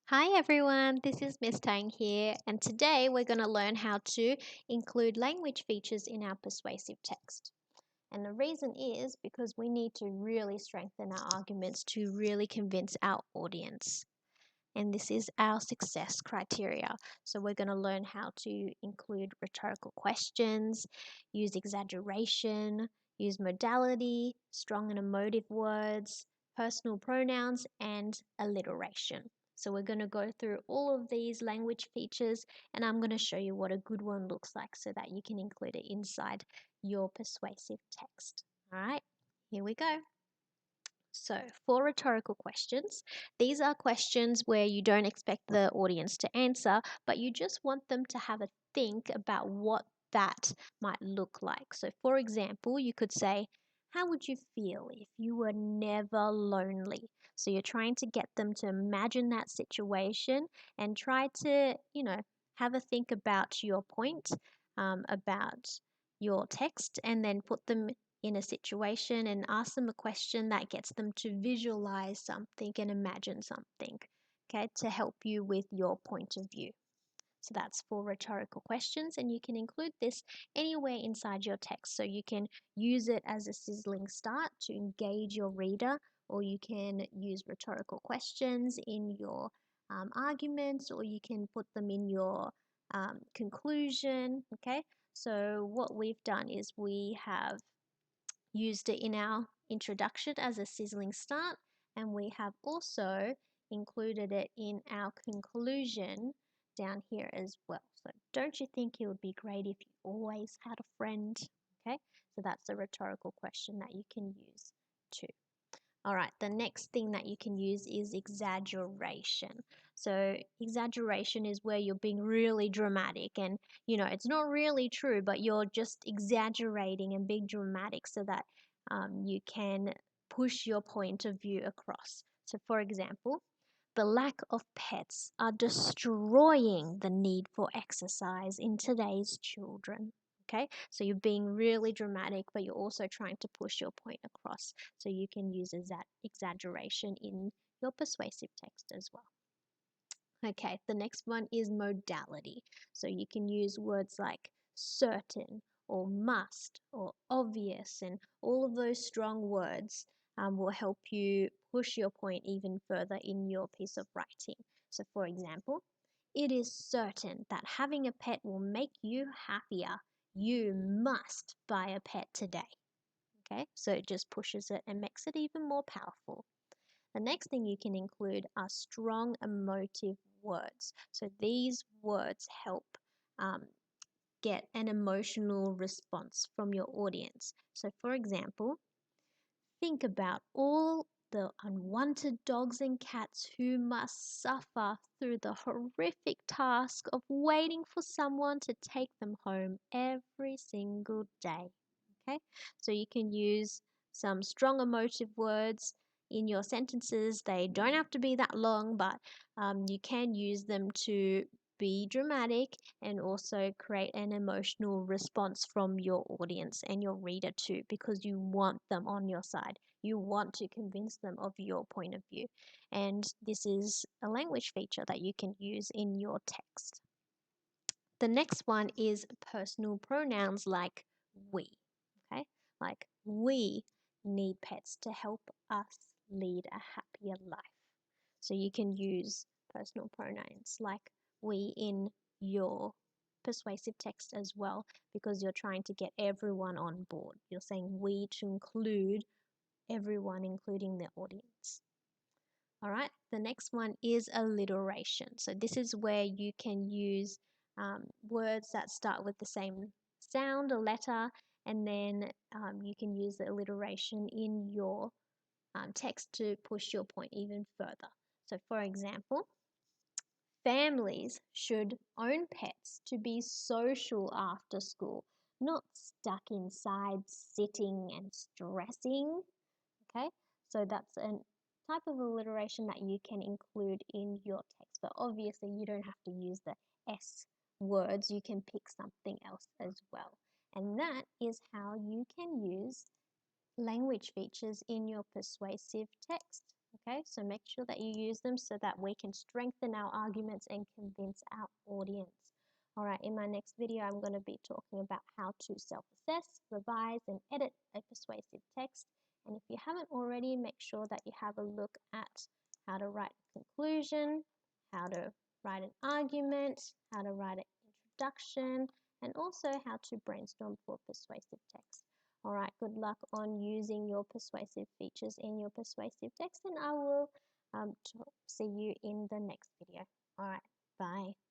Hi everyone, this is Miss Tang here, and today we're going to learn how to include language features in our persuasive text. And the reason is because we need to really strengthen our arguments to really convince our audience. And this is our success criteria. So we're going to learn how to include rhetorical questions, use exaggeration, use modality, strong and emotive words, personal pronouns, and alliteration. So we're going to go through all of these language features and I'm going to show you what a good one looks like so that you can include it inside your persuasive text. All right, here we go. So, for rhetorical questions, these are questions where you don't expect the audience to answer, but you just want them to have a think about what that might look like. So, for example, you could say, how would you feel if you were never lonely? So, you're trying to get them to imagine that situation and try to, have a think about your point, about your text, and then put them in a situation and ask them a question that gets them to visualize something and imagine something, okay, to help you with your point of view. So that's for rhetorical questions, and you can include this anywhere inside your text. So you can use it as a sizzling start to engage your reader, or you can use rhetorical questions in your arguments, or you can put them in your conclusion. Okay, so what we've done is we have used it in our introduction as a sizzling start, and we have also included it in our conclusion down here as well. So, don't you think it would be great if you always had a friend? Okay, so that's a rhetorical question that you can use too. All right, the next thing that you can use is exaggeration. So, exaggeration is where you're being really dramatic and it's not really true, but you're just exaggerating and being dramatic so that you can push your point of view across. So, for example, the lack of pets are destroying the need for exercise in today's children. Okay, so you're being really dramatic, but you're also trying to push your point across. So you can use exaggeration in your persuasive text as well. Okay, the next one is modality. So you can use words like certain or must or obvious, and all of those strong words will help you push your point even further in your piece of writing. So, for example, it is certain that having a pet will make you happier. You must buy a pet today. Okay, so it just pushes it and makes it even more powerful. The next thing you can include are strong emotive words. So these words help um, get an emotional response from your audience. So, for example, think about all the unwanted dogs and cats who must suffer through the horrific task of waiting for someone to take them home every single day. Okay, so you can use some strong emotive words in your sentences. They don't have to be that long, but you can use them to be dramatic and also create an emotional response from your audience and your reader too, because you want them on your side. You want to convince them of your point of view. And this is a language feature that you can use in your text. The next one is personal pronouns like we. Okay, like we need pets to help us lead a happier life. So you can use personal pronouns like we in your persuasive text as well, because you're trying to get everyone on board. You're saying we to include everyone, including the audience. All right, the next one is alliteration. So this is where you can use words that start with the same sound or letter, and then you can use the alliteration in your text to push your point even further. So, for example, families should own pets to be social after school, not stuck inside sitting and stressing. Okay, so that's a type of alliteration that you can include in your text, but obviously you don't have to use the S words, you can pick something else as well. And that is how you can use language features in your persuasive text. Okay, so make sure that you use them so that we can strengthen our arguments and convince our audience. All right, in my next video, I'm going to be talking about how to self-assess, revise, and edit a persuasive text. And if you haven't already, make sure that you have a look at how to write a conclusion, how to write an argument, how to write an introduction, and also how to brainstorm for persuasive text. All right, good luck on using your persuasive features in your persuasive text, and I will see you in the next video. All right, bye.